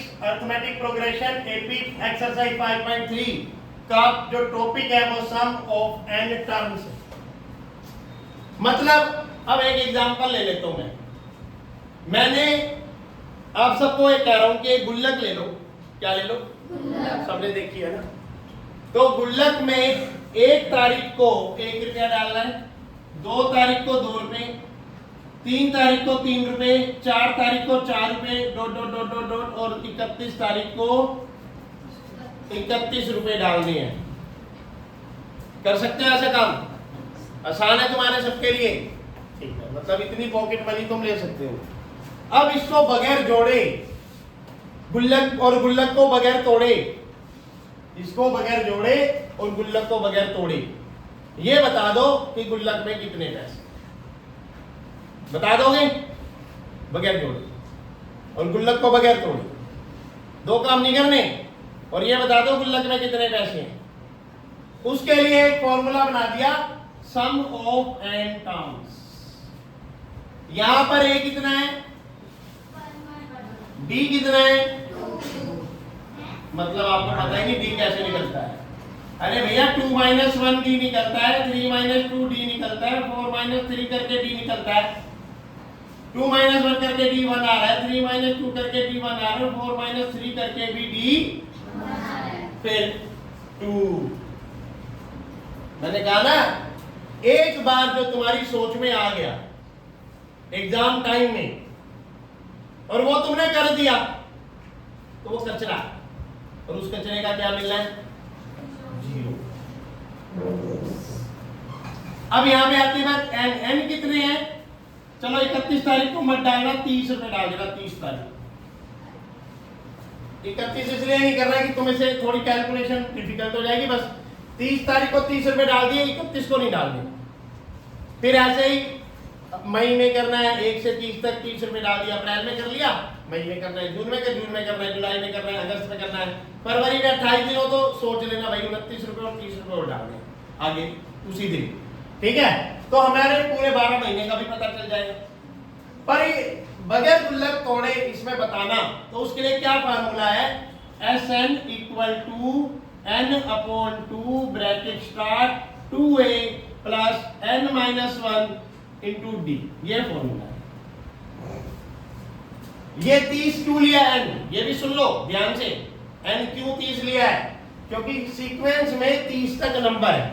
Mathematics arithmetic progression AP exercise 5.3 का जो topic है वो सम ऑफ एन टर्म्स है। मतलब अब एक एग्जांपल ले लेता हूं मैंने आप सबको एक कह रहा हूं कि एक गुल्लक ले लो। क्या ले लो? सबने देखी है ना। तो गुल्लक में 1 तारीख को 1 रुपया डालना है, 2 तारीख को 2 रुपए, 3 तारीख को 3 रुपए, 4 तारीख को 4 रुपए dot dot dot dot dot और 31 तारीख को 31 रुपए डालने हैं। कर सकते हैं ऐसा काम? आसान है तुम्हारे सबके लिए? ठीक है, मतलब इतनी पॉकेट मनी तुम ले सकते हो। अब इसको बगैर जोड़े गुल्लक और गुल्लक को बगैर तोड़े, इसको बगैर जोड़े और गुल्लक को बगैर तोड़े, ये बता दो कि गुल्लक में कितने पैसे? बता दोगे? बगैर जोड़े और गुल्लक को बगैर तोड़े, 2 काम नहीं करने, और ये बता दो गुल्लक में कितने पैसे हैं। उसके लिए एक फॉर्मूला बना दिया, सम ऑफ एन टर्म्स। यहां पर ए कितना है, डी कितना है, मतलब आपको पता है कि डी कैसे निकलता है। अरे भैया 2 - 1 डी निकलता है, 3 - 2 डी निकलता है, 4 - 3 करके डी निकलता है, 2 - 1 करके डी 1 आ रहा है, 3 - 2 करके डी 1 आ रहा है, 4 - 3 करके भी डी फिर 2। मैंने कहा ना, एक बार जो तुम्हारी सोच में आ गया एग्जाम टाइम में और वो तुमने कर दिया तो वो कचरा, और उस कचरे का क्या मिलना है? 0। अब यहां पे आती बात एन। एन कितने हैं? चलो 31 तारीख को मत डालना, 30 रुपए डाल देना। 30 तारीख 31 इसलिए नहीं कर रहा है कि तुम्हें से थोड़ी कैलकुलेशन डिफिकल्ट हो जाएगी, बस 30 तारीख को 30 रुपए डाल दिए, 31 को नहीं डालने। फिर ऐसे ही मई में करना है, 1 से 30 तक 30 रुपए डाल दिया, अप्रैल में कर लिया, मई में करना है, जून में करना है, जुलाई में करना है, अगस्त में करना है, फरवरी में 28 दिन हो तो सोच लेना भाई 29 रुपए और 30 रुपए और डालने आगे उसी दिन। ठीक है, तो हमारे पूरे 12 महीने का भी पता चल जाएगा। पर बगैर गुल्लक तोड़े इसमें बताना, तो उसके लिए क्या फार्मूला है? Sn = n/2 bracket start 2a plus n-1 into D. ये फॉर्मूला है। ये 30 क्यों लिया n? ये भी सुन लो ध्यान से। n क्यों 30 लिया है? क्योंकि सीक्वेंस में 30 तक नंबर है,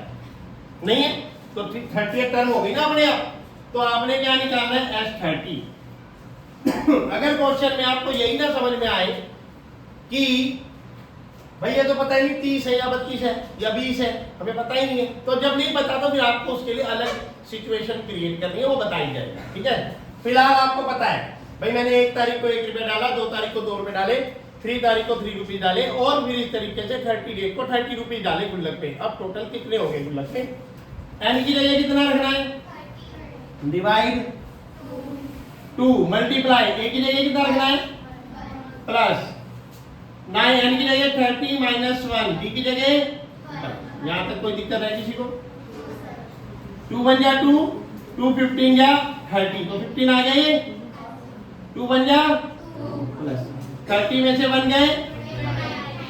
नहीं है तो 30 टर्म हो गई ना अपने आप। तो आपने क्या निकालना है? S30। अगर क्वेश्चन में आपको यही ना समझ में आए कि भाई ये तो पता ही नहीं 30 है या 32 है या 20 है, हमें पता ही नहीं है, तो जब नहीं पता तो फिर आपको उसके लिए अलग सिचुएशन क्रिएट करनी है, वो बताई जाएगी। ठीक है, फिलहाल आपको पता है भाई मैंने 1 तारीख को 1 रुपया डाला, 2 तारीख को 2 रुपए डाले, 3 तारीख को 3 रुपीज डाले, और फिर इस तरीके से 30 डेट को 30 रुपीज डाले गुल्लक पे। अब टोटल कितने हो गए गुल्लक पे? एन की जगह कितना रखना है? डिवाइड 2 मल्टीप्लाई, ए की जगह कितना रखना है? प्लस 9, एन की जगह 30 - 1, डी की जगह। यहां तक कोई दिक्कत है किसी को? 2 बन जा 2, 2 15 जा 30, तो 15 आ गए, 2 बन जा प्लस 30 में से बन गए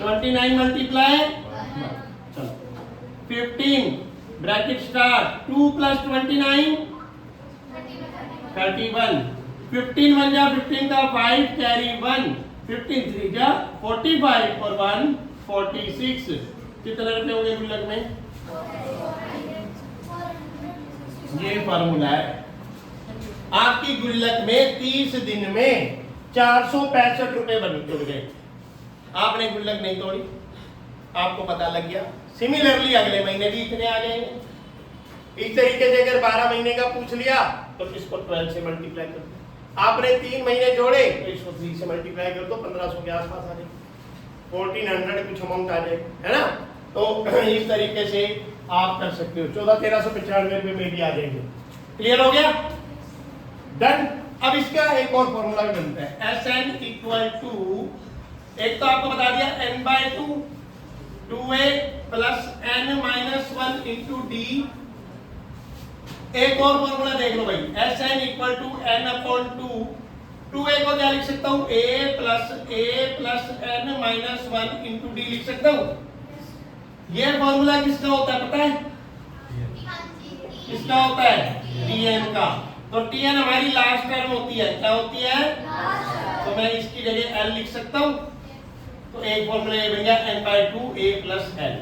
29 मल्टीप्लाई, चलो 15 ब्रैकेट स्टार्ट 2 + 29 31, 15 बन जा 15 का 5 कैरी 1, 15 3 जा 45 और 1 46। कितने रुपए हो गए गुल्लक में? ये फार्मूला है। आपकी गुल्लक में 30 दिन में 465 रुपए बन गए। आपने गुल्लक नहीं तोड़ी, आपको पता लग गया। सिमिलरली अगले महीने भी इतने आ जाएंगे। इस तरीके से अगर 12 महीने का पूछ लिया तो इसको 12 से मल्टीप्लाई कर दो। आपने 3 महीने जोड़े तो इसको 3 से मल्टीप्लाई कर दो, 1500 के आसपास आ जाएगा, 1400 कुछ अमाउंट आ जाएगा, है ना। तो इस तरीके से आप कर सकते हो। 14,1395 रुपए में भी आ जाएंगे। क्लियर हो गया? डन। अब इसका एक और फॉर्मूला भी बनता है, Sn = एक तो आपको बता दिया n/2 2a plus n-1 into D. एक और फॉर्मूला देख लो भाई, Sn = n/2 2a को क्या लिख सकता हूँ, a plus n minus 1 into D लिख सकता हूँ। ये फॉर्मूला किसका होता है पता है, किसका होता है, tn का। तो tn हमारी लास्ट टर्म होती है, क्या होती है, तो मैं इसकी जगह l लिख सकता हूँ। तो एक फॉर्मूला ये बन गया n/2 a प्लस l।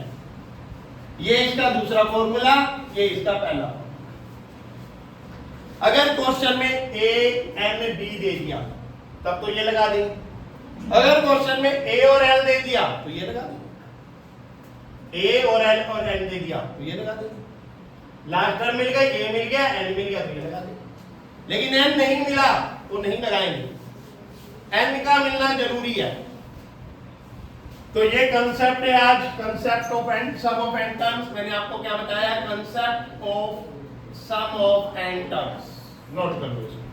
ये इसका दूसरा फॉर्मूला, ये इसका पहला। अगर क्वेश्चन में a n b दे दिया तब तो ये लगा देंगे। अगर क्वेश्चन में a और l दे दिया तो ये लगा देंगे। a और l और n दे दिया तो ये लगा देंगे। लास्ट टर्म मिल गई, a मिल गया, n मिल गया तो ये लगा देंगे। लेकिन n नहीं मिला तो नहीं लगाएंगे, n का मिलना जरूरी है। तो ये कंसेप्ट है आज, concept of and sum of n terms. मैंने आपको क्या बताया, concept of sum of n terms. Note कर लो इसको।